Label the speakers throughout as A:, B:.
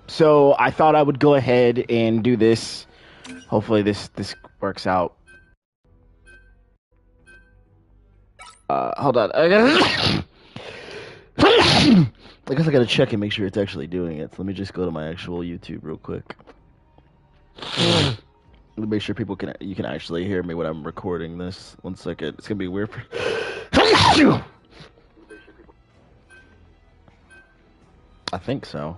A: So I thought I would go ahead and do this. Hopefully this works out. Hold on. I guess I gotta check and make sure it's actually doing it. So let me just go to my actual YouTube real quick. Let me make sure you can actually hear me when I'm recording this. 1 second. It's gonna be weird. I think so.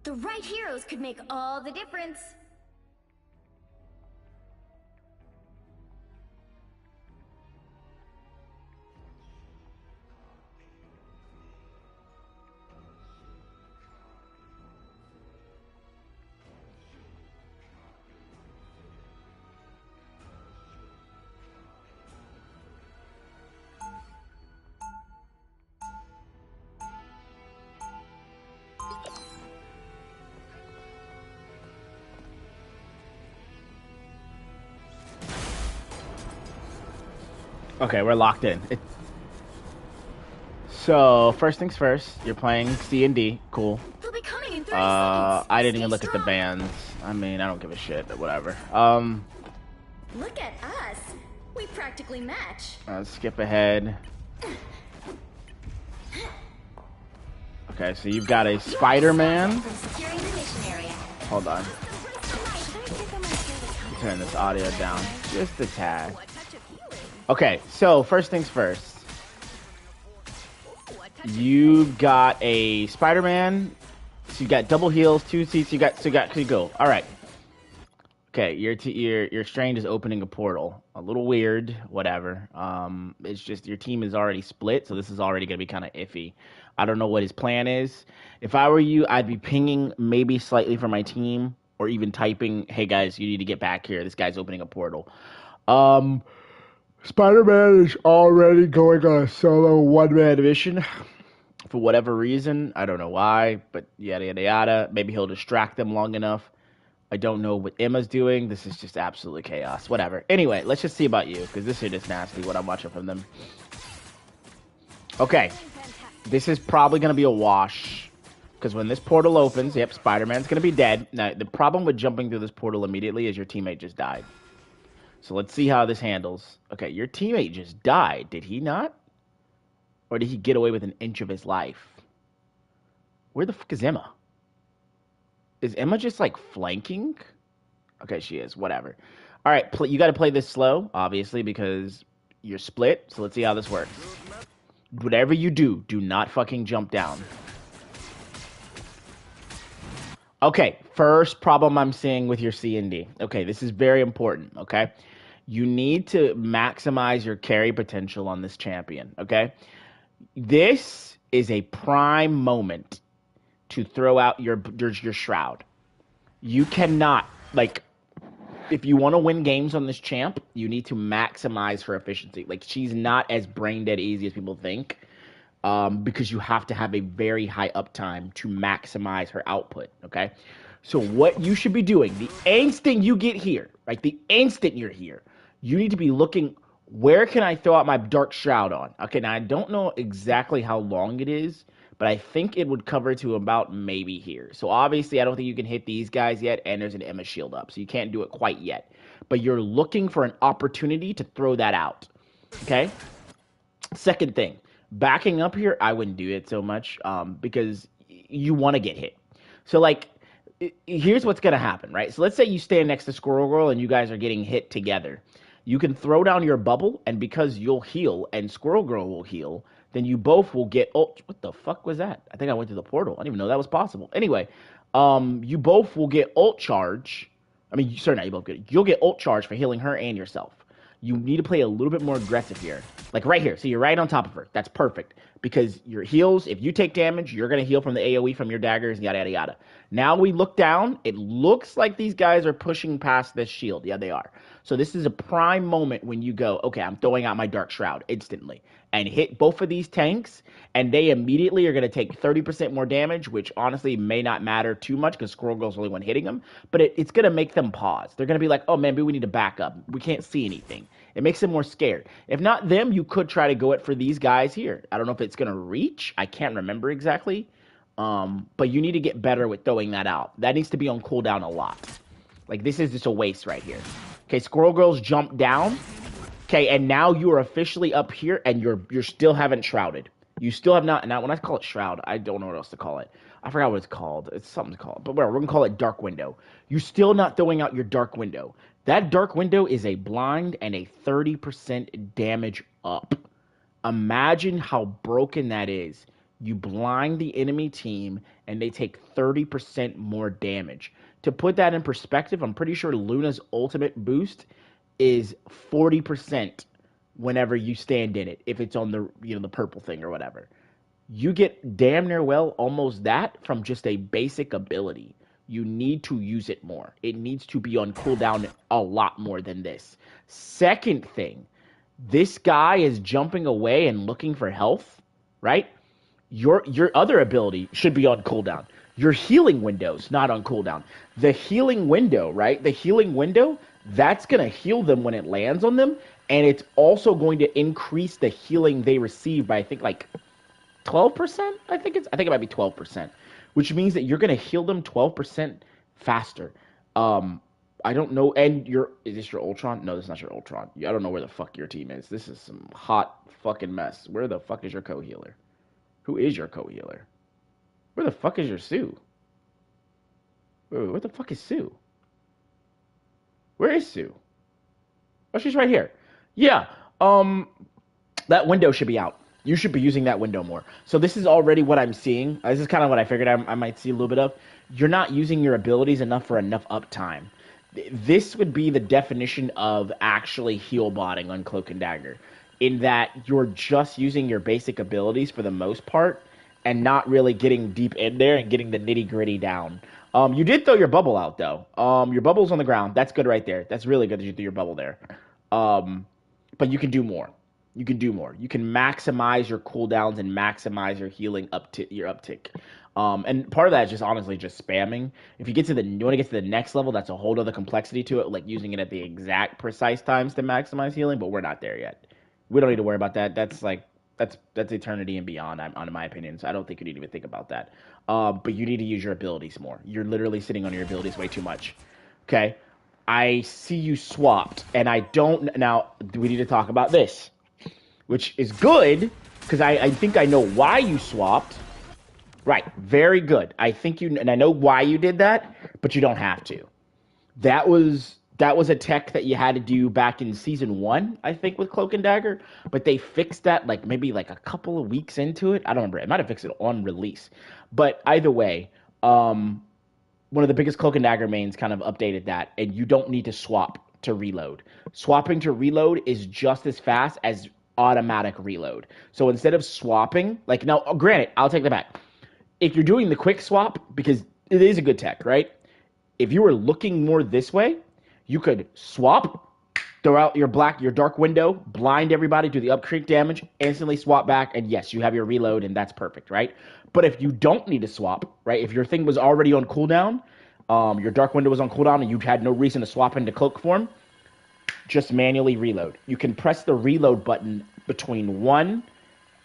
B: The right heroes could make all the difference.
A: Okay, we're locked in. So first things first, you're playing C&D. Cool.
B: They'll be coming in 30 seconds.
A: I didn't
B: Stay
A: even look at the
B: strong.
A: bands. I mean, I don't give a shit, but whatever.
B: Look at us. We practically match.
A: Skip ahead. Okay, so you've got a Spider-Man.
B: From securing the mission area.
A: Hold on. Turn this audio down just a tad. Okay, so first things first. You've got a Spider-Man. So you got double heals, 2 seats. You go. All right. Okay, your Strange is opening a portal. A little weird, whatever. It's just your team is already split, so this is already gonna be kind of iffy. I don't know what his plan is. If I were you, I'd be pinging maybe slightly for my team, or even typing, "Hey guys, you need to get back here. This guy's opening a portal." Spider-Man is already going on a solo one-man mission. For whatever reason, I don't know why, but yada yada yada. Maybe he'll distract them long enough. I don't know what Emma's doing. This is just absolute chaos. Whatever. Anyway, let's just see about you, because this shit is nasty, what I'm watching from them. Okay. This is probably going to be a wash. Because when this portal opens, yep, Spider-Man's going to be dead. Now, the problem with jumping through this portal immediately is your teammate just died. So let's see how this handles. Okay, your teammate just died. Did he not? Or did he get away with an inch of his life? Where the fuck is Emma? Is Emma just, like, flanking? Okay, she is. Whatever. All right, you got to play this slow, obviously, because you're split. So let's see how this works. Whatever you do, do not fucking jump down. Okay, first problem I'm seeing with your C&D. Okay, this is very important, okay? You need to maximize your carry potential on this champion, okay? This is a prime moment to throw out your Shroud. You cannot, like, if you want to win games on this champ, you need to maximize her efficiency. Like, she's not as brain dead easy as people think, because you have to have a very high uptime to maximize her output, okay? So what you should be doing, the instant you get here, right, the instant you're here, you need to be looking, where can I throw out my Dark Shroud on? Okay, now I don't know exactly how long it is, but I think it would cover to about maybe here. So obviously, I don't think you can hit these guys yet, and there's an Emma shield up, so you can't do it quite yet. But you're looking for an opportunity to throw that out, okay? Second thing, backing up here, I wouldn't do it so much, because you want to get hit. So, like, here's what's going to happen, right? So let's say you stand next to Squirrel Girl, and you guys are getting hit together. You can throw down your bubble, and because you'll heal, and Squirrel Girl will heal, then you both will get ult. What the fuck was that? I think I went to the portal. I didn't even know that was possible. Anyway, you both will get ult charge. I mean, sorry, not you both get it. You'll get ult charge for healing her and yourself. You need to play a little bit more aggressive here. Like right here. So you're right on top of her. That's perfect. Because your heals, if you take damage, you're going to heal from the AoE from your daggers, yada, yada, yada. Now we look down. It looks like these guys are pushing past this shield. Yeah, they are. So this is a prime moment when you go, okay, I'm throwing out my Dark Shroud instantly and hit both of these tanks, and they immediately are going to take 30% more damage, which honestly may not matter too much because Squirrel Girl's the only one hitting them, but it's going to make them pause. They're going to be like, oh man, maybe we need to back up. We can't see anything. It makes them more scared. If not them, you could try to go it for these guys here. I don't know if it's going to reach. I can't remember exactly. But you need to get better with throwing that out. That needs to be on cooldown a lot. Like, this is just a waste right here. Okay, Squirrel Girl's jumped down. Okay, and now you are officially up here, and you're still haven't shrouded. You still have not. Now, when I call it shroud, I don't know what else to call it. I forgot what it's called. It's something to call it. But whatever, we're gonna call it dark window. You're still not throwing out your dark window. That dark window is a blind and a 30% damage up. Imagine how broken that is. You blind the enemy team, and they take 30% more damage. To put that in perspective, I'm pretty sure Luna's ultimate boost is 40% whenever you stand in it, if it's on the the purple thing or whatever. You get damn near well almost that from just a basic ability. You need to use it more. It needs to be on cooldown a lot more than this. Second thing, this guy is jumping away and looking for health, right? Your other ability should be on cooldown. Your healing window's not on cooldown. The healing window, right? The healing window, that's going to heal them when it lands on them, and it's also going to increase the healing they receive by, I think, like 12%. I think it might be 12%, which means that you're going to heal them 12% faster. I don't know. And is this your Ultron? No, this is not your Ultron. I don't know where the fuck your team is. This is some hot fucking mess. Where the fuck is your co-healer? Who is your co-healer? Where the fuck is your Sue? Wait, where the fuck is Sue? Where is Sue? Oh, she's right here. Yeah. That window should be out. You should be using that window more. So this is already what I'm seeing. This is kind of what I figured I might see a little bit of. You're not using your abilities enough for enough uptime. This would be the definition of actually heal botting on Cloak and Dagger, in that you're just using your basic abilities for the most part and not really getting deep in there and getting the nitty gritty down. You did throw your bubble out though. Your bubble's on the ground. That's good right there. That's really good that you threw your bubble there. But you can do more. You can do more. You can maximize your cooldowns and maximize your healing your uptick. And part of that is just honestly just spamming. If you want to get to the next level, that's a whole other complexity to it, like using it at the exact precise times to maximize healing, but we're not there yet. We don't need to worry about that. That's eternity and beyond, in my opinion. So I don't think you need to even think about that. But you need to use your abilities more. You're literally sitting on your abilities way too much. Okay? I see you swapped, and I don't... Now, we need to talk about this, which is good, because I think I know why you swapped. Right, very good. I think and I know why you did that, but you don't have to. That was a tech that you had to do back in season 1, I think, with Cloak and Dagger, but they fixed that maybe a couple of weeks into it. I don't remember. It might have fixed it on release. But either way, one of the biggest Cloak and Dagger mains kind of updated that, and you don't need to swap to reload. Swapping to reload is just as fast as automatic reload. So instead of swapping, now, granted, I'll take that back. If you're doing the quick swap, because it is a good tech, right? If you were looking more this way, you could swap, throw out your dark window, blind everybody, do the upcreep damage, instantly swap back, and yes, you have your reload, and that's perfect, right? But if you don't need to swap, right, if your thing was already on cooldown, your dark window was on cooldown, and you had no reason to swap into cloak form, just manually reload. You can press the reload button between 1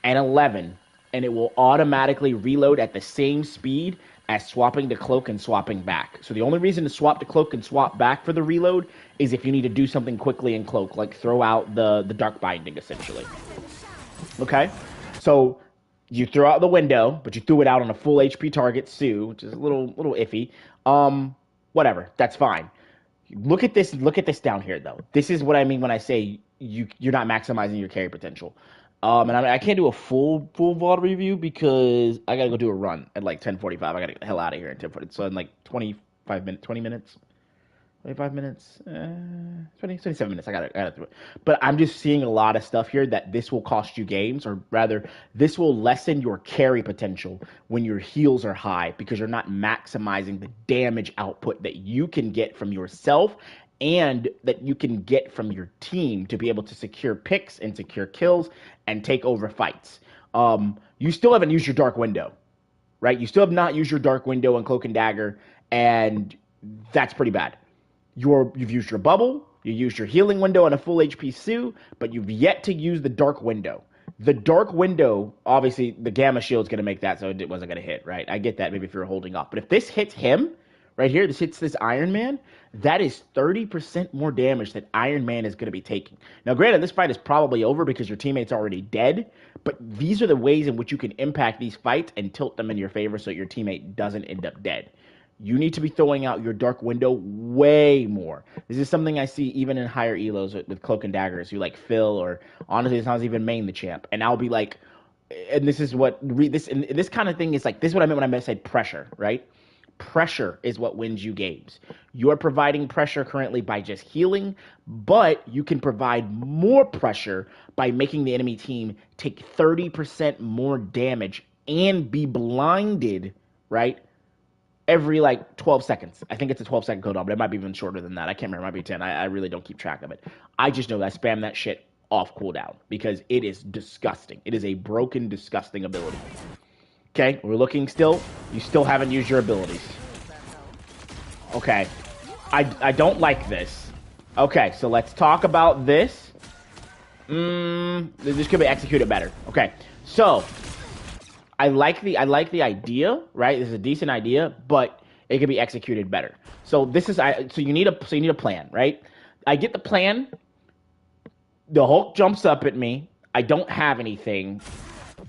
A: and 11, and it will automatically reload at the same speed as swapping to cloak and swapping back. So the only reason to swap to cloak and swap back for the reload is if you need to do something quickly in cloak, like throw out the dark binding, essentially. Okay? So you throw out the window, but you threw it out on a full HP target, Sue, which is a little iffy. Whatever, that's fine. Look at this down here, though. This is what I mean when I say you're not maximizing your carry potential. And I can't do a full VOD review because I gotta go do a run at 10:45. I gotta get the hell out of here at 10:40. So in 20 minutes. 25 minutes, 27 minutes. I got it through it. But I'm just seeing a lot of stuff here that this will cost you games, or rather, this will lessen your carry potential when your heals are high because you're not maximizing the damage output that you can get from yourself and that you can get from your team to be able to secure picks and secure kills and take over fights. You still haven't used your Dark Window, right? You still have not used your Dark Window on Cloak and Dagger, and that's pretty bad. You've used your bubble, you used your healing window on a full HP Sue, but you've yet to use the Dark Window. The Dark Window, obviously, the Gamma Shield's going to make that, so it wasn't going to hit, right? I get that, maybe if you're holding off. But if this hits him, right here, this hits this Iron Man, that is 30% more damage that Iron Man is going to be taking. Now, granted, this fight is probably over because your teammate's already dead, but these are the ways in which you can impact these fights and tilt them in your favor so your teammate doesn't end up dead. You need to be throwing out your Dark Window way more. This is something I see even in higher elos with Cloak and Daggers who like Phil, or honestly, sometimes even main the champ. And I'll be like, and this is what this kind of thing is like. This is what I meant when I said pressure, right? Pressure is what wins you games. You are providing pressure currently by just healing, but you can provide more pressure by making the enemy team take 30% more damage and be blinded, right? Every like 12 seconds. I think it's a 12-second cooldown, but it might be even shorter than that. I can't remember. It might be 10. I really don't keep track of it. I just know that I spam that shit off cooldown because it is disgusting. It is a broken, disgusting ability. Okay, we're looking still. You still haven't used your abilities. Okay. I don't like this. Okay, so let's talk about this. This could be executed better. Okay, so I like the idea, right? This is a decent idea, but it could be executed better. So this is so you need a plan, right? I get the plan. The Hulk jumps up at me. I don't have anything.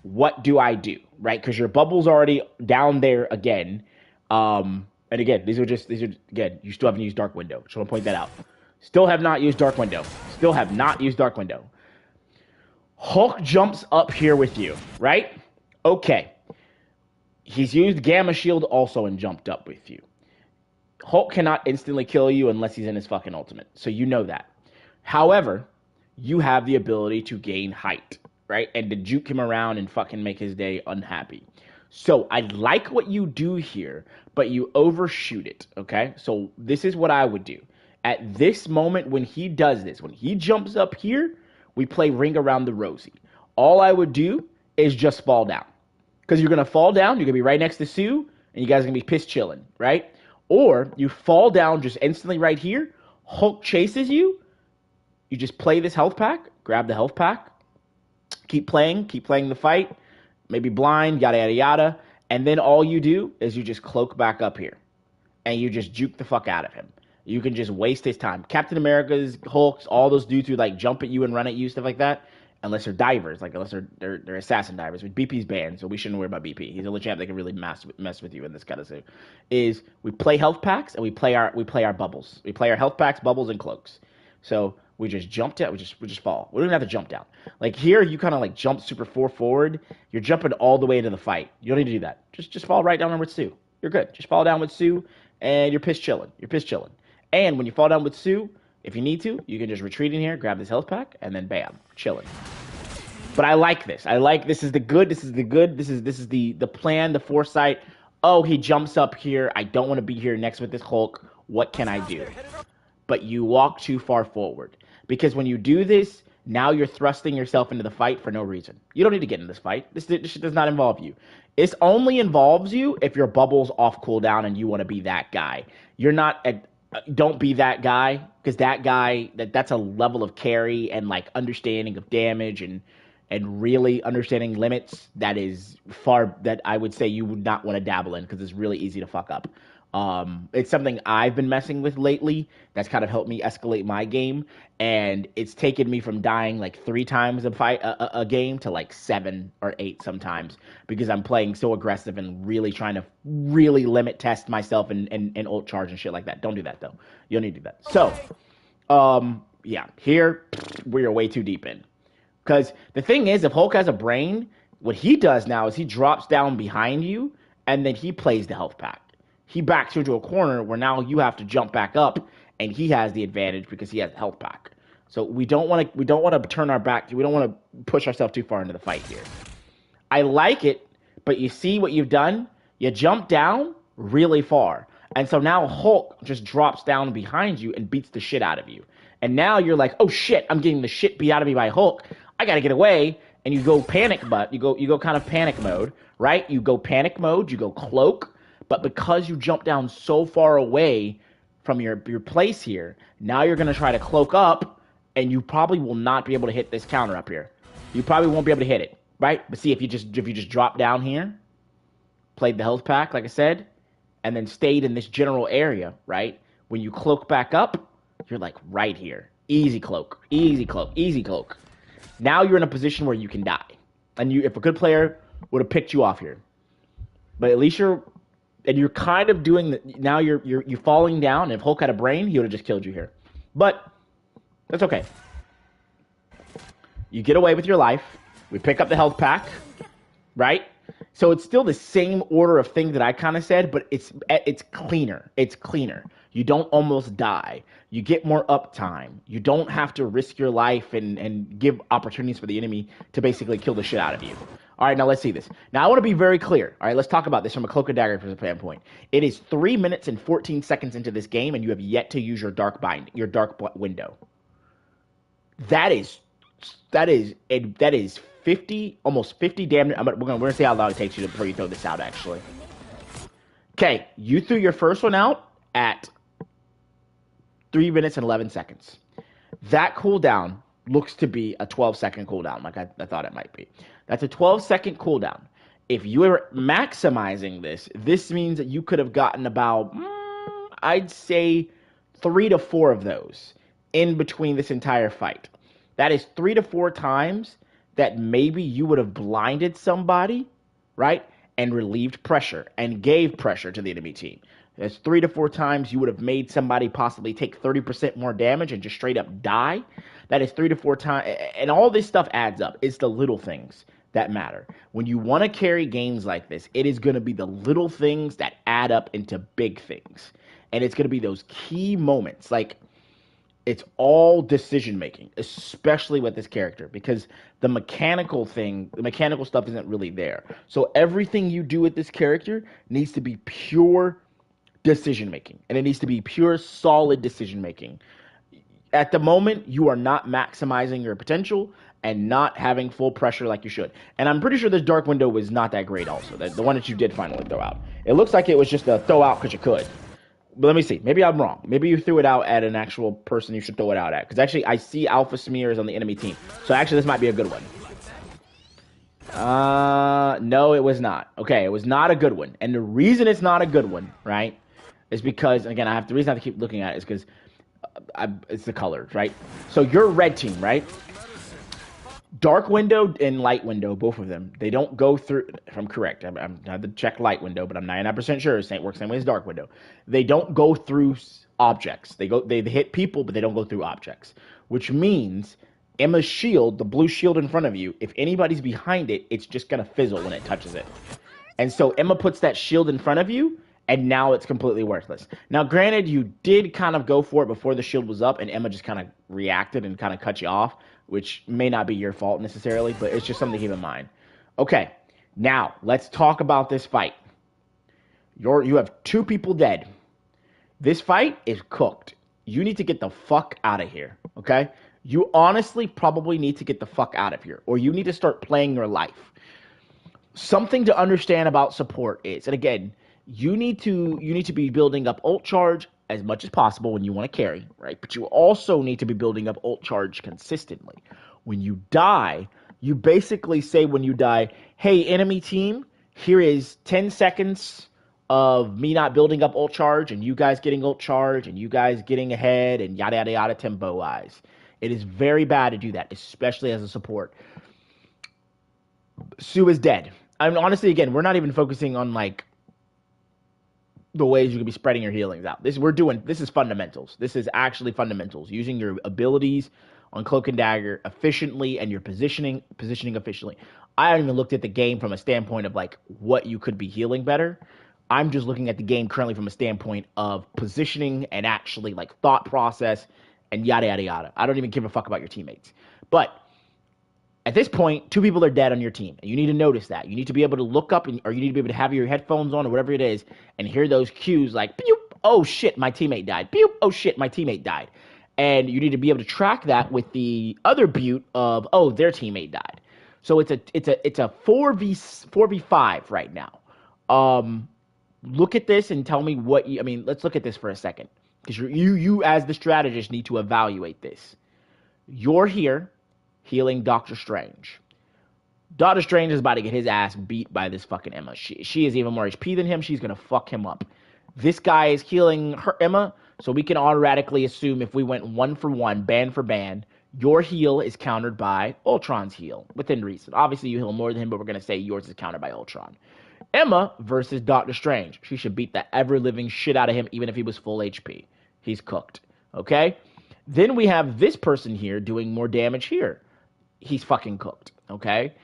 A: What do I do, right? Because your bubble's already down there again. And again, these are again, you still haven't used Dark Window. Just want to point that out. Still have not used Dark Window. Still have not used Dark Window. Hulk jumps up here with you, right? Okay. He's used Gamma Shield also and jumped up with you. Hulk cannot instantly kill you unless he's in his fucking ultimate. So you know that. However, you have the ability to gain height, right? And to juke him around and fucking make his day unhappy. So I like what you do here, but you overshoot it, okay? So this is what I would do. At this moment when he does this, when he jumps up here, we play Ring Around the Rosie. All I would do is just fall down. Because you're going to fall down, you're going to be right next to Sue, and you guys are going to be piss chilling, right? Or you fall down just instantly right here, Hulk chases you, you just play this health pack, grab the health pack, keep playing the fight, maybe blind, yada, yada, yada, and then all you do is you just cloak back up here, and you just juke the fuck out of him. You can just waste his time. Captain America's, Hulk's, all those dudes who like jump at you and run at you, stuff like that, unless they're divers, like unless they're assassin divers. But BP's banned, so we shouldn't worry about BP. He's the only champ that can really mess with you in this kind of thing. Is we play health packs and we play our bubbles. We play our health packs, bubbles, and cloaks. So we just jumped out. We just fall. We don't even have to jump down. Like here, you kind of like jump super forward. You're jumping all the way into the fight. You don't need to do that. Just fall right down with Sue. You're good. Just fall down with Sue, and you're piss chilling. And when you fall down with Sue, if you need to, you can just retreat in here, grab this health pack, and then bam, chilling. But I like this. This is the good. This is the plan, the foresight. Oh, he jumps up here. I don't want to be here next with this Hulk. What can I do? But you walk too far forward. Because when you do this, now you're thrusting yourself into the fight for no reason. You don't need to get in this fight. This shit does not involve you. It only involves you if your bubble's off cooldown and you want to be that guy. You're not... don't be that guy, because that guy, that's a level of carry and like understanding of damage and really understanding limits that is that I would say you would not want to dabble in, because it's really easy to fuck up. It's something I've been messing with lately that's kind of helped me escalate my game, and it's taken me from dying like 3 times a game to like 7 or 8 sometimes, because I'm playing so aggressive and really trying to really limit test myself and ult charge and shit like that. Don't do that though. You don't need to do that. So, yeah, here we're way too deep in. Because the thing is, if Hulk has a brain, what he does now is he drops down behind you, and then he plays the health pack. He backs you into a corner where now you have to jump back up and he has the advantage because he has a health pack. So we don't want to turn our back. We don't want to push ourselves too far into the fight here. I like it, but you see what you've done? You jump down really far. And so now Hulk just drops down behind you and beats the shit out of you. And now you're like, oh shit, I'm getting the shit beat out of me by Hulk. I gotta get away. And you go panic, but you go kind of panic mode, right? You go panic mode, you go cloak, but because you jump down so far away from your place here, now you're gonna try to cloak up, and you probably will not be able to hit this counter up here. You probably won't be able to hit it, right? But see, if you just drop down here, played the health pack, like I said, and then stayed in this general area, right? When you cloak back up, you're like right here. Easy cloak, easy cloak, easy cloak. Now you're in a position where you can die. And if a good player would have picked you off here. But at least you're kind of doing now you're falling down. If Hulk had a brain, he would have just killed you here. But that's okay. You get away with your life. We pick up the health pack, right? So it's still the same order of things that I kind of said, but it's cleaner. It's cleaner. You don't almost die. You get more uptime. You don't have to risk your life and give opportunities for the enemy to basically kill the shit out of you. All right, now let's see this. Now I want to be very clear. All right, let's talk about this from a Cloak and Dagger standpoint. It is 3 minutes and 14 seconds into this game, and you have yet to use your dark window. That is 50, almost 50 damage. We're gonna see how long it takes you before you throw this out. Actually, okay, you threw your first one out at 3 minutes and 11 seconds. That cooldown looks to be a 12-second cooldown, like I thought it might be. That's a 12-second cooldown. If you were maximizing this means that you could have gotten about, I'd say, 3 to 4 of those in between this entire fight. That is 3 to 4 times that maybe you would have blinded somebody, right, and relieved pressure and gave pressure to the enemy team. That's 3 to 4 times you would have made somebody possibly take 30% more damage and just straight up die. That is 3 to 4 times, and all this stuff adds up. It's the little things that matter. When you want to carry games like this, it is going to be the little things that add up into big things. And it's going to be those key moments. Like, it's all decision making, especially with this character, because the mechanical stuff isn't really there. So everything you do with this character needs to be pure decision making, and it needs to be pure, solid decision making. At the moment, you are not maximizing your potential and not having full pressure like you should. And I'm pretty sure this dark window was not that great also, the one that you did finally throw out. It looks like it was just a throw out because you could. But let me see. Maybe I'm wrong. Maybe you threw it out at an actual person you should throw it out at. Because actually, I see Alpha Smears on the enemy team. So actually, this might be a good one. No, it was not. Okay, it was not a good one. And the reason it's not a good one, right, is because, again, the reason I have to keep looking at it is because it's the colors, right? So your red team, right? Dark window and light window, both of them, they don't go through, if I'm correct, I have to check light window, but I'm 99% sure it works the same way as dark window. They don't go through objects. They hit people, but they don't go through objects, which means Emma's shield, the blue shield in front of you, if anybody's behind it, it's just going to fizzle when it touches it. And so Emma puts that shield in front of you, and now it's completely worthless. Now, granted, you did kind of go for it before the shield was up, and Emma just kind of reacted and kind of cut you off, which may not be your fault necessarily, but it's just something to keep in mind. Okay, now let's talk about this fight. You have 2 people dead. This fight is cooked. You need to get the fuck out of here, okay? You honestly probably need to get the fuck out of here, or you need to start playing your life. Something to understand about support is, and again, you need to be building up ult charge as much as possible when you want to carry, right? But you also need to be building up ult charge consistently. When you die, you basically say when you die, hey, enemy team, here is 10 seconds of me not building up ult charge and you guys getting ult charge and you guys getting ahead and yada, yada, yada, tempo-wise. It is very bad to do that, especially as a support. Sue is dead. I mean, honestly, again, we're not even focusing on, like, the ways you can be spreading your healings out. This is fundamentals. This is actually fundamentals. Using your abilities on Cloak and Dagger efficiently and your positioning efficiently. I haven't even looked at the game from a standpoint of like what you could be healing better. I'm just looking at the game currently from a standpoint of positioning and actually like thought process and yada yada yada. I don't even give a fuck about your teammates. But at this point, 2 people are dead on your team. And you need to notice that. You need to be able to look up or you need to be able to have your headphones on or whatever it is and hear those cues like, pew, oh shit, my teammate died. Pew, oh shit, my teammate died. And you need to be able to track that with the other butte of, oh, their teammate died. So it's a 4v5 right now. Look at this and tell me what you, I mean, let's look at this for a second. Because you as the strategist need to evaluate this. You're here healing Doctor Strange. Doctor Strange is about to get his ass beat by this fucking Emma. She is even more HP than him. She's going to fuck him up. This guy is healing her Emma, so we can automatically assume if we went 1 for 1, band for band, your heal is countered by Ultron's heal, within reason. Obviously, you heal more than him, but we're going to say yours is countered by Ultron. Emma versus Doctor Strange. She should beat the ever-living shit out of him, even if he was full HP. He's cooked, okay? Then we have this person here doing more damage here. He's fucking cooked, okay?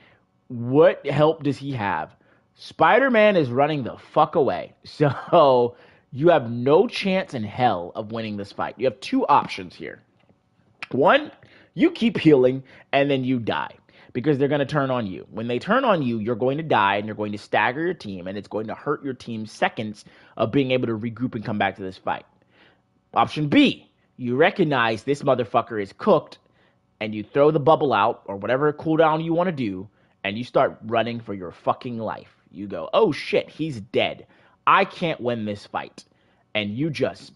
A: What help does he have? Spider-Man is running the fuck away. So you have no chance in hell of winning this fight. You have 2 options here. 1, you keep healing and then you die because they're going to turn on you. When they turn on you, you're going to die and you're going to stagger your team and it's going to hurt your team's seconds of being able to regroup and come back to this fight. Option B, you recognize this motherfucker is cooked and you throw the bubble out or whatever cooldown you want to do and you start running for your fucking life. You go, oh shit, he's dead. I can't win this fight. And you just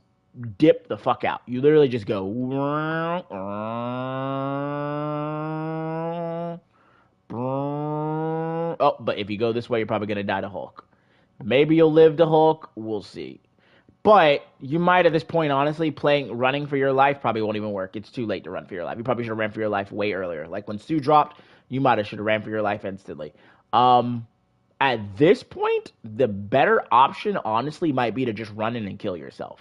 A: dip the fuck out. You literally just go, oh, but if you go this way, you're probably going to die to Hulk. Maybe you'll live to Hulk. We'll see. But you might at this point, honestly, running for your life probably won't even work. It's too late to run for your life. You probably should have ran for your life way earlier. Like when Sue dropped, you might have should have ran for your life instantly. At this point, the better option, honestly, might be to just run in and kill yourself.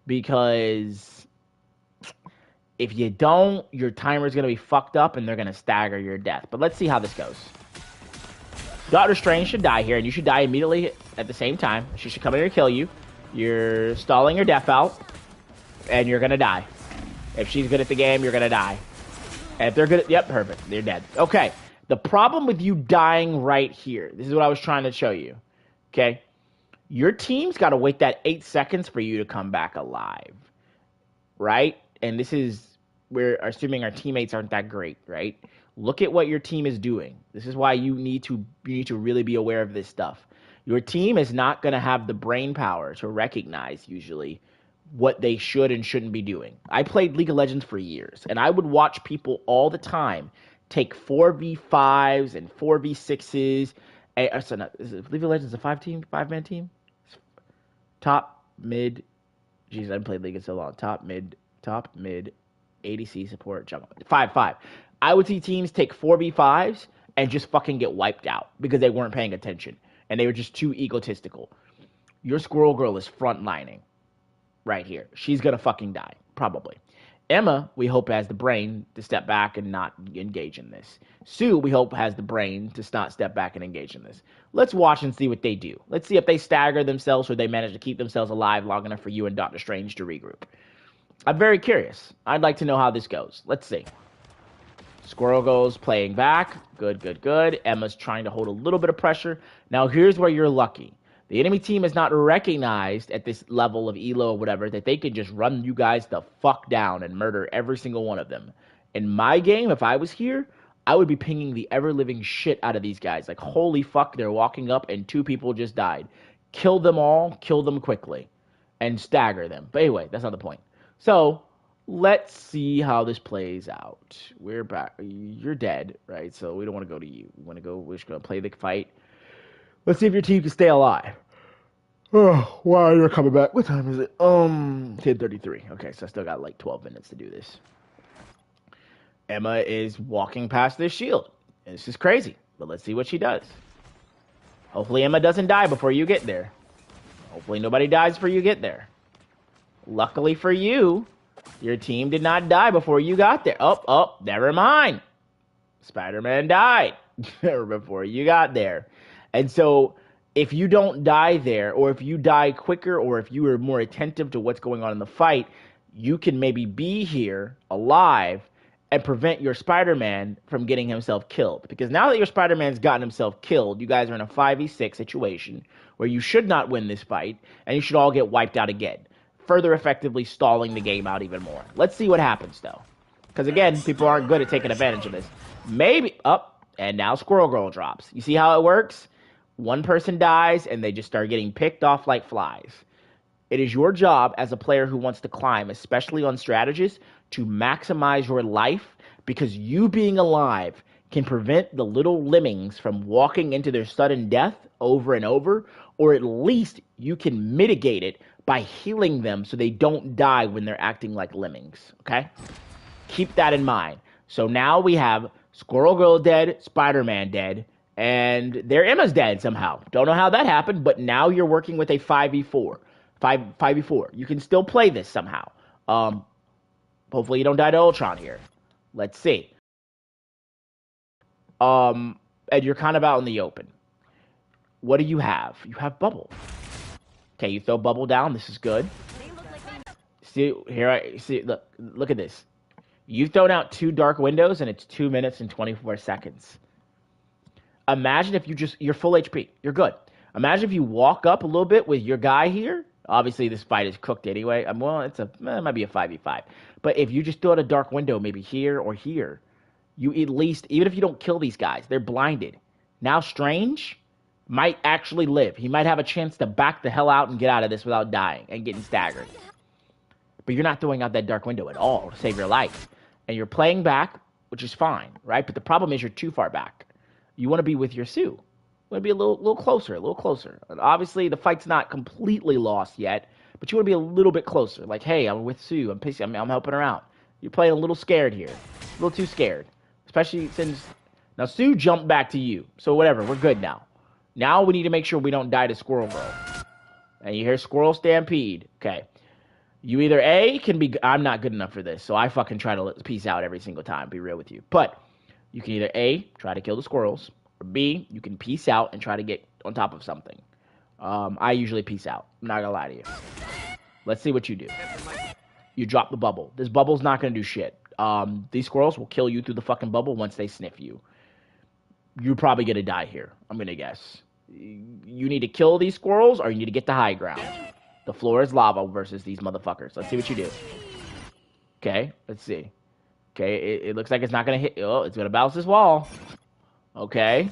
A: Because if you don't, your timer's going to be fucked up and they're going to stagger your death. But let's see how this goes. Doctor Strange should die here, and you should die immediately at the same time. She should come in here and kill you. You're stalling your death out, and you're going to die. If she's good at the game, you're going to die. And if they're good at... Yep, perfect. They're dead. Okay. The problem with you dying right here, this is what I was trying to show you. Okay? Your team's got to wait that 8 seconds for you to come back alive. Right? And this is... We're assuming our teammates aren't that great, right? Look at what your team is doing. This is why you need to really be aware of this stuff. Your team is not going to have the brain power to recognize, usually, what they should and shouldn't be doing. I played League of Legends for years, and I would watch people all the time take 4v5s and 4v6s. League of Legends a 5-man team? Top, mid... Jeez, I haven't played League in so long. Top, mid, ADC support, jungle. 5-5. I would see teams take 4v5s and just fucking get wiped out because they weren't paying attention. And they were just too egotistical. Your Squirrel Girl is frontlining right here. She's going to fucking die, probably. Emma, we hope, has the brain to step back and not engage in this. Sue, we hope, has the brain to not step back and engage in this. Let's watch and see what they do. Let's see if they stagger themselves or they manage to keep themselves alive long enough for you and Doctor Strange to regroup. I'm very curious. I'd like to know how this goes. Let's see. Squirrel goes playing back. Good. Emma's trying to hold a little bit of pressure. Now, here's where you're lucky. The enemy team is not recognized at this level of elo or whatever that they can just run you guys the fuck down and murder every single one of them. In my game, if I was here, I would be pinging the ever-living shit out of these guys. Like, holy fuck, they're walking up and 2 people just died. Kill them all, kill them quickly, and stagger them. But anyway, that's not the point. So, let's see how this plays out. We're back. You're dead, right? So we don't want to go to you. We're just going to play the fight. Let's see if your team can stay alive. Oh, wow, you're coming back. What time is it? 10:33. Okay, so I still got like 12 minutes to do this. Emma is walking past this shield. This is crazy, but let's see what she does. Hopefully Emma doesn't die before you get there. Hopefully nobody dies before you get there. Luckily for you, your team did not die before you got there. Oh, never mind. Spider-Man died before you got there. And so if you don't die there, or if you die quicker, or if you are more attentive to what's going on in the fight, you can maybe be here alive and prevent your Spider-Man from getting himself killed. Because now that your Spider-Man's gotten himself killed, you guys are in a 5v6 situation where you should not win this fight, and you should all get wiped out again, further effectively stalling the game out even more. Let's see what happens, though. Because, again, people aren't good at taking advantage of this. Maybe... and now Squirrel Girl drops. You see how it works? One person dies, and they just start getting picked off like flies. It is your job as a player who wants to climb, especially on strategies, to maximize your life, because you being alive can prevent the little lemmings from walking into their sudden death over and over, or at least you can mitigate it by healing them so they don't die when they're acting like lemmings, okay? Keep that in mind. So now we have Squirrel Girl dead, Spider-Man dead, and their Emma's dead somehow. Don't know how that happened, but now you're working with a 5v4. 5v4. You can still play this somehow. Hopefully you don't die to Ultron here. Let's see. And you're kind of out in the open. What do you have? You have Bubble. Okay, you throw Bubble down. This is good. See, here I see. Look at this. You've thrown out 2 dark windows, and it's 2 minutes and 24 seconds. Imagine if you're full HP. You're good. Imagine if you walk up a little bit with your guy here. Obviously, this fight is cooked anyway. Well, it might be a 5v5. But if you just throw out a dark window, maybe here or here, you at least, even if you don't kill these guys, they're blinded. Now Strange might actually live. He might have a chance to back the hell out and get out of this without dying and getting staggered. But you're not throwing out that dark window at all to save your life. And you're playing back, which is fine, right? But the problem is you're too far back. You want to be with your Sue. You want to be a little closer, a little closer. And obviously, the fight's not completely lost yet, but you want to be a little bit closer. Like, hey, I'm with Sue. I'm pissy. I'm helping her out. You're playing a little scared here. A little too scared. Especially since... Now, Sue jumped back to you. So, whatever. We're good now. Now, we need to make sure we don't die to Squirrel Girl. And you hear Squirrel Stampede. Okay. You either A, can be... I'm not good enough for this, so I fucking try to peace out every single time, be real with you. But you can either A, try to kill the squirrels, or B, you can peace out and try to get on top of something. I usually peace out. I'm not gonna lie to you. Let's see what you do. You drop the bubble. This bubble's not gonna do shit. These squirrels will kill you through the fucking bubble once they sniff you. You're probably gonna die here, I'm gonna guess. You need to kill these squirrels, or you need to get to high ground. The floor is lava versus these motherfuckers. Let's see what you do. Okay, let's see. Okay, it looks like it's not going to hit. Oh, it's going to bounce this wall. Okay.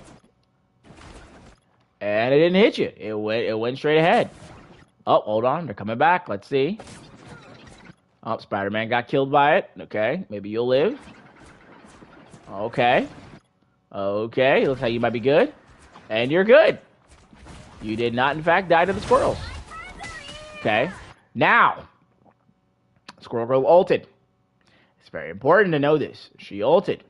A: And it didn't hit you. It went straight ahead. Oh, hold on. They're coming back. Let's see. Oh, Spider-Man got killed by it. Okay, maybe you'll live. Okay. Okay, looks like you might be good. And you're good. You did not, in fact, die to the squirrels. Okay, now, Squirrel Girl ulted. It's very important to know this. She ulted.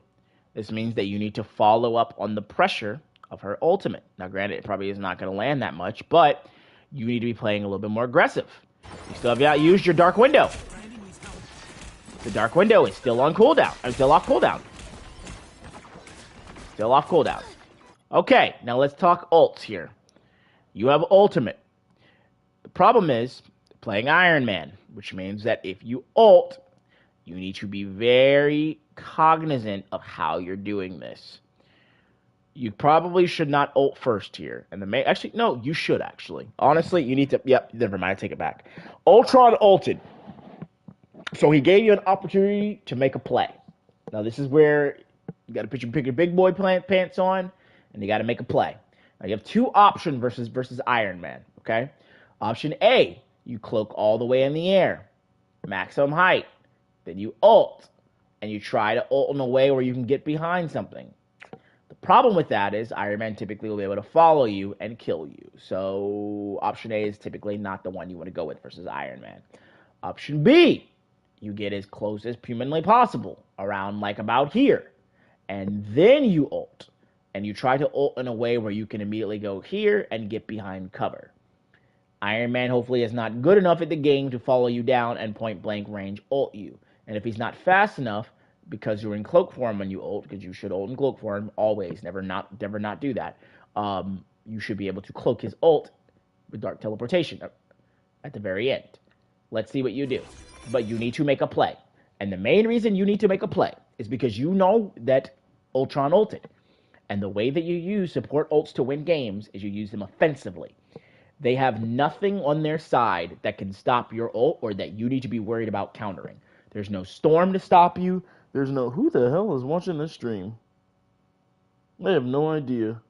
A: This means that you need to follow up on the pressure of her ultimate. Now, granted, it probably is not going to land that much, but you need to be playing a little bit more aggressive. You still have not used your Dark Window. The Dark Window is still on cooldown. I'm still off cooldown. Still off cooldown. Okay, now let's talk ults here. You have ultimate. The problem is playing Iron Man, which means that if you ult, you need to be very cognizant of how you're doing this. You probably should not ult first here. And actually, no, you should actually. Honestly, you need to, yep, never mind, I take it back. Ultron ulted. So he gave you an opportunity to make a play. Now this is where you got to put your big boy pants on, and you got to make a play. Now you have 2 options versus Iron Man, okay? Option A, you cloak all the way in the air, maximum height. Then you ult, and you try to ult in a way where you can get behind something. The problem with that is Iron Man typically will be able to follow you and kill you. So option A is typically not the one you want to go with versus Iron Man. Option B, you get as close as humanly possible, around like about here. And then you ult. And you try to ult in a way where you can immediately go here and get behind cover. Iron Man hopefully is not good enough at the game to follow you down and point blank range ult you. And if he's not fast enough, because you're in cloak form when you ult, because you should ult in cloak form always, never not do that. you should be able to cloak his ult with Dark Teleportation at the very end. Let's see what you do. But you need to make a play. And the main reason you need to make a play is because you know that Ultron ulted. And the way that you use support ults to win games is you use them offensively. They have nothing on their side that can stop your ult or that you need to be worried about countering. There's no Storm to stop you. There's no... Who the hell is watching this stream? I have no idea.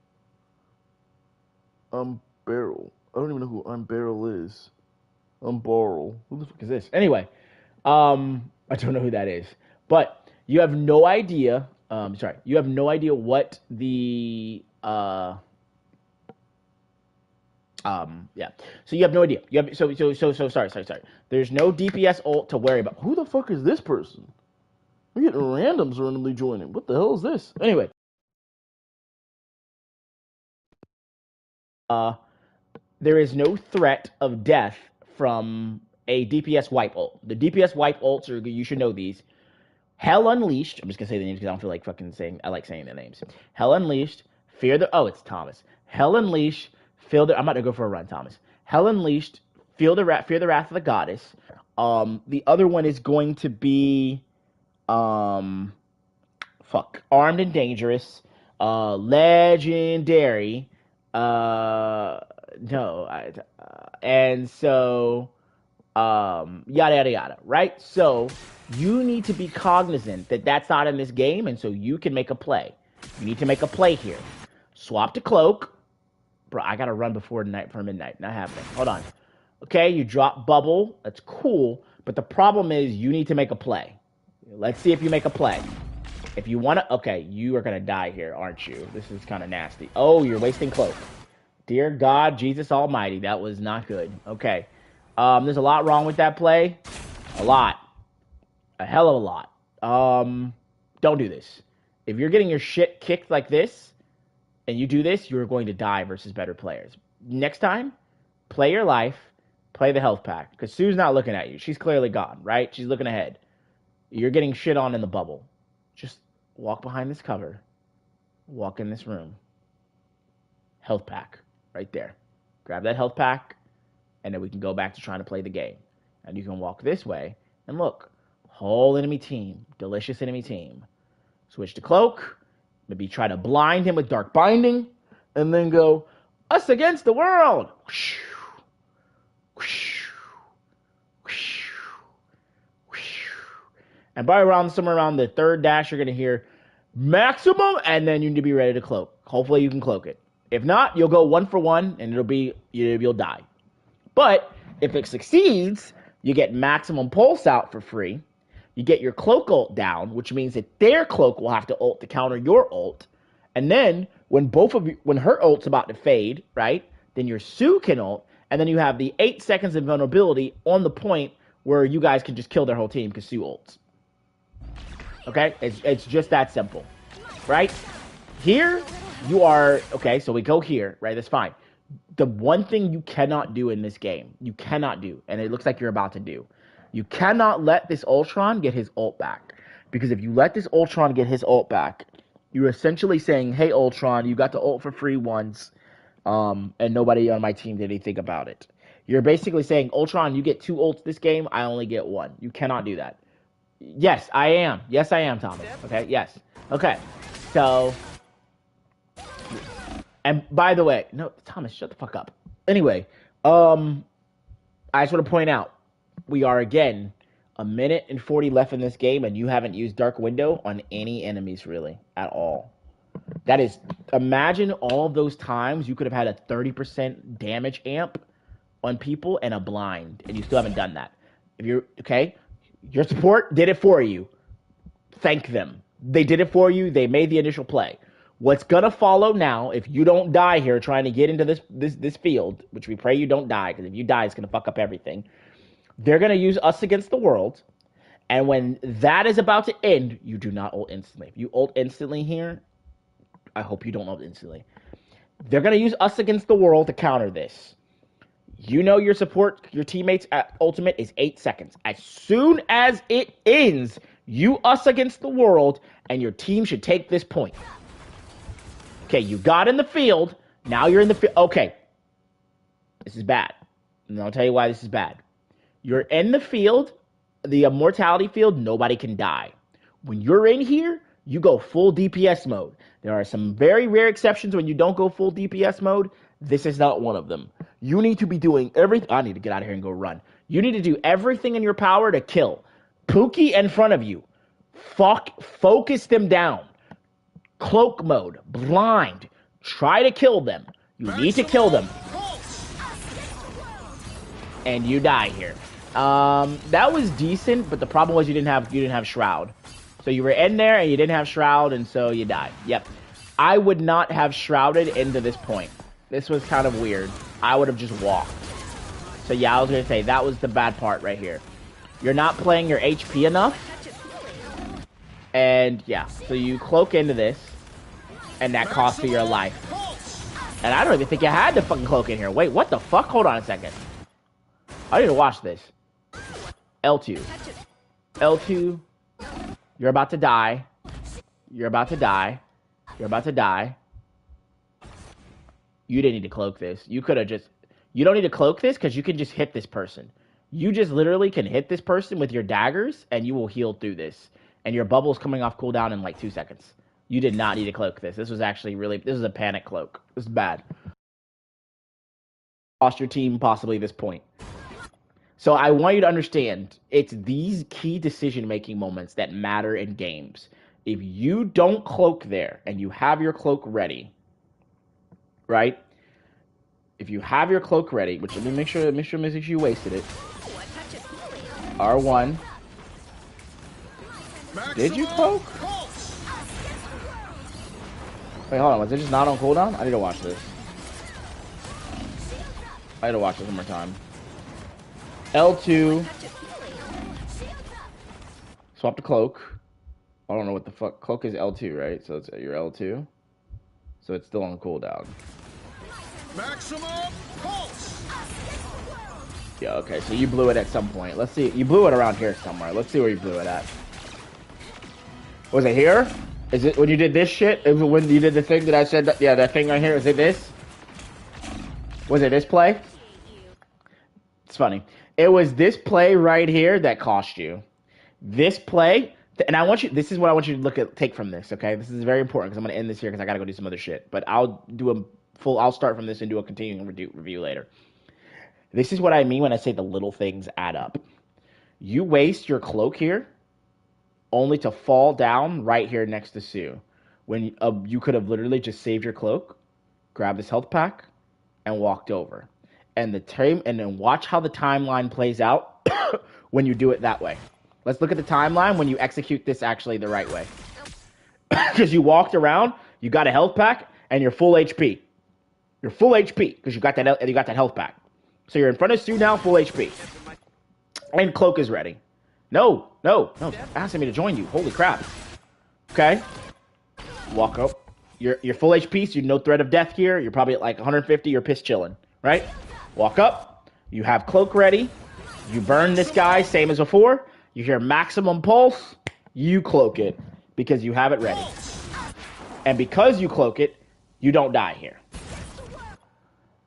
A: I'm Beryl. I don't even know who I'm Beryl is. I'm Barrel. Who the fuck is this? Anyway, I don't know who that is. But you have no idea... you have no idea what the... yeah. So you have no idea. You have sorry. There's no DPS ult to worry about. Who the fuck is this person? We're getting randoms randomly joining. What the hell is this? Anyway. There is no threat of death from a DPS wipe ult. The DPS wipe ults are, you should know these. Hell Unleashed. I'm just gonna say the names because I don't feel like fucking saying. I like saying the names. Hell Unleashed. Fear the. Oh, it's Thomas. Hell Unleashed. I'm about to go for a run, Thomas. Hell Unleashed. Fear the Wrath of the Goddess. The other one is going to be, Armed and Dangerous. Legendary. And so, yada yada yada. Right. So you need to be cognizant that that's not in this game, and so you can make a play. You need to make a play here. Swap to Cloak. Bro, I gotta run before midnight. Not happening. Hold on. Okay, you drop Bubble. That's cool. But the problem is you need to make a play. Let's see if you make a play. If you want to... Okay, you are going to die here, aren't you? This is kind of nasty. Oh, you're wasting Cloak. Dear God, Jesus Almighty. That was not good. Okay. There's a lot wrong with that play. A lot. A hell of a lot. Don't do this. If you're getting your shit kicked like this, and you do this, you're going to die versus better players. Next time, play your life, play the health pack. Because Sue's not looking at you. She's clearly gone, right? She's looking ahead. You're getting shit on in the bubble. Just walk behind this cover. Walk in this room. Health pack. Right there. Grab that health pack, and then we can go back to trying to play the game. And you can walk this way, and look. Whole enemy team. Delicious enemy team. Switch to Cloak. Maybe try to blind him with Dark Binding, and then go, us against the world! And by somewhere around the third dash, you're going to hear maximum, and then you need to be ready to cloak. Hopefully you can cloak it. If not, you'll go 1 for 1, and you'll die. But if it succeeds, you get maximum pulse out for free. You get your Cloak ult down, which means that their Cloak will have to ult to counter your ult. And then when her ult's about to fade, right, then your Sue can ult, and then you have the 8 seconds of vulnerability on the point where you guys can just kill their whole team because Sue ults. Okay? It's just that simple. Right? Here, you are... Okay, so we go here, right? That's fine. The one thing you cannot do in this game, you cannot do, and it looks like you're about to do, you cannot let this Ultron get his ult back. Because if you let this Ultron get his ult back, you're essentially saying, hey, Ultron, you got the ult for free once, and nobody on my team did anything about it. You're basically saying, Ultron, you get 2 ults this game, I only get 1. You cannot do that. Yes, I am. Yes, I am, Thomas. Okay, yes. Okay, so... And by the way... No, Thomas, shut the fuck up. Anyway, I just want to point out, we are, again, 1 minute and 40 left in this game, and you haven't used Dark Window on any enemies, really, at all. That is, imagine all of those times you could have had a 30% damage amp on people and a blind, and you still haven't done that. If you're, okay, your support did it for you. Thank them. They did it for you. They made the initial play. What's going to follow now, if you don't die here trying to get into this field, which we pray you don't die, because if you die, it's going to fuck up everything. They're going to use Us Against the World, and when that is about to end, you do not ult instantly. If you ult instantly here, I hope you don't ult instantly. They're going to use Us Against the World to counter this. You know your support, your teammates at ultimate is 8 seconds. As soon as it ends, you Us Against the World, and your team should take this point. Okay, you got in the field, Now you're in the field. Okay. This is bad. And I'll tell you why this is bad. You're in the field, the immortality field, nobody can die. When you're in here, you go full DPS mode. There are some very rare exceptions when you don't go full DPS mode. This is not one of them. You need to be doing everything. I need to get out of here and go run. You need to do everything in your power to kill. Pookie in front of you. Focus them down. Cloak mode. Blind. Try to kill them. You need to kill them. And you die here. That was decent, but the problem was you didn't have Shroud. So you were in there and you didn't have Shroud, and so you died. Yep. I would not have Shrouded into this point. This was kind of weird. I would have just walked. So yeah, I was gonna say that was the bad part right here. You're not playing your HP enough. And yeah, so you cloak into this, and that costs you your life. And I don't even think you had to fucking cloak in here. Wait, what the fuck? Hold on a second. I need to watch this. L2. L2. You're about to die. You're about to die. You're about to die. You didn't need to cloak this. You could have just... You don't need to cloak this because you can just hit this person. You just literally can hit this person with your daggers and you will heal through this. And your bubble's coming off cooldown in like 2 seconds. You did not need to cloak this. This was actually really... This is a panic cloak. This is bad. Lost your team possibly this point. So I want you to understand, it's these key decision-making moments that matter in games. If you don't cloak there and you have your cloak ready, right? If you have your cloak ready, which let me make sure you wasted it. R1. Did you cloak? Wait, hold on. Was it just not on cooldown? I need to watch this. I need to watch this one more time. L2. Swap to cloak. I don't know what the fuck. Cloak is L2, right? So it's your L2. So it's still on cooldown. Maximum pulse. Yeah, okay. So you blew it at some point. Let's see. You blew it around here somewhere. Let's see where you blew it at. Was it here? Is it when you did this shit? It was when you did the thing that I said? That, yeah, that thing right here. Is it this? Was it this play? It's funny. It was this play right here that cost you. This play, and I want you. This is what I want you to take from this. Okay, this is very important because I'm going to end this here because I got to go do some other shit. But I'll do a full. I'll start from this and do a continuing review later. This is what I mean when I say the little things add up. You waste your cloak here, only to fall down right here next to Sue, when you could have literally just saved your cloak, grabbed this health pack, and walked over. And then watch how the timeline plays out when you do it that way. Let's look at the timeline when you execute this actually the right way. Because you walked around, you got a health pack, and you're full HP. You're full HP because you got that health pack. So you're in front of Sue now, full HP. And cloak is ready. No. Asking me to join you. Holy crap. Okay. Walk up. You're full HP, so you're no threat of death here. You're probably at like 150. You're piss chilling, right? Walk up. You have cloak ready. You burn this guy, same as before. You hear maximum pulse. You cloak it because you have it ready. And because you cloak it, you don't die here.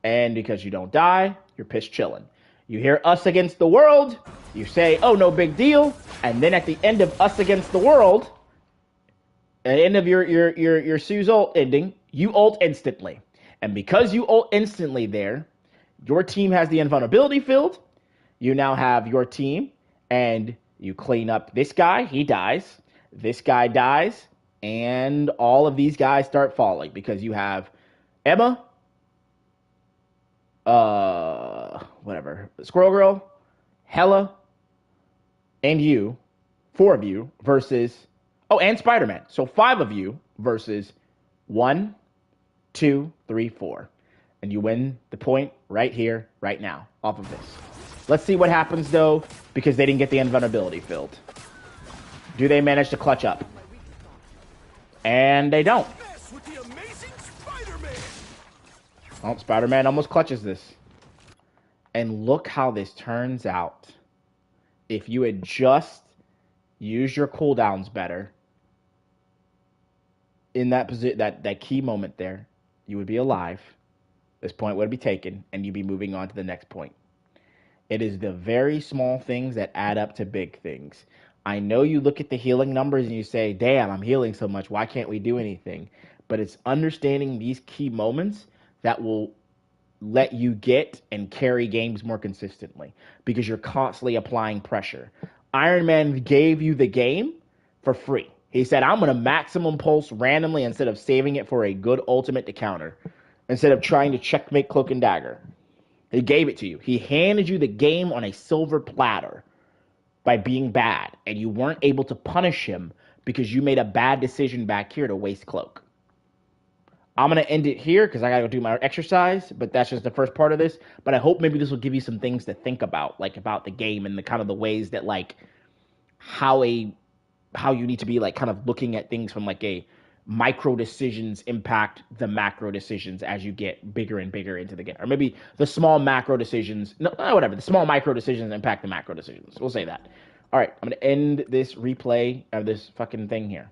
A: And because you don't die, you're piss chilling. You hear us against the world. You say, oh, no big deal. And then at the end of us against the world, at the end of your Sue's ult ending, you ult instantly. And because you ult instantly there, your team has the invulnerability field. You now have your team, and you clean up this guy. He dies. This guy dies. And all of these guys start falling because you have Emma, Squirrel Girl, Hela, and you, 4 of you, versus, and Spider-Man. So 5 of you versus 1, 2, 3, 4. And you win the point right here, right now, off of this. Let's see what happens, though, because they didn't get the invulnerability filled. Do they manage to clutch up? And they don't. Oh, Spider-Man almost clutches this. And look how this turns out. If you had just used your cooldowns better in that key moment there, you would be alive. This point would be taken, and you'd be moving on to the next point. It is the very small things that add up to big things. I know you look at the healing numbers and you say, damn, I'm healing so much. Why can't we do anything? But it's understanding these key moments that will let you get and carry games more consistently because you're constantly applying pressure. Iron Man gave you the game for free. He said, I'm going to maximum pulse randomly instead of saving it for a good ultimate to counter, instead of trying to checkmate Cloak and Dagger. He gave it to you. He handed you the game on a silver platter by being bad, and you weren't able to punish him because you made a bad decision back here to waste Cloak. I'm going to end it here because I got to go do my exercise, but that's just the first part of this. But I hope maybe this will give you some things to think about, like about the game and the kind of the ways that like how you need to be like kind of looking at things from like a micro decisions impact the macro decisions as you get bigger and bigger into the game. Or maybe the small macro decisions, no, whatever, the small micro decisions impact the macro decisions. We'll say that. All right, I'm going to end this replay of this fucking thing here.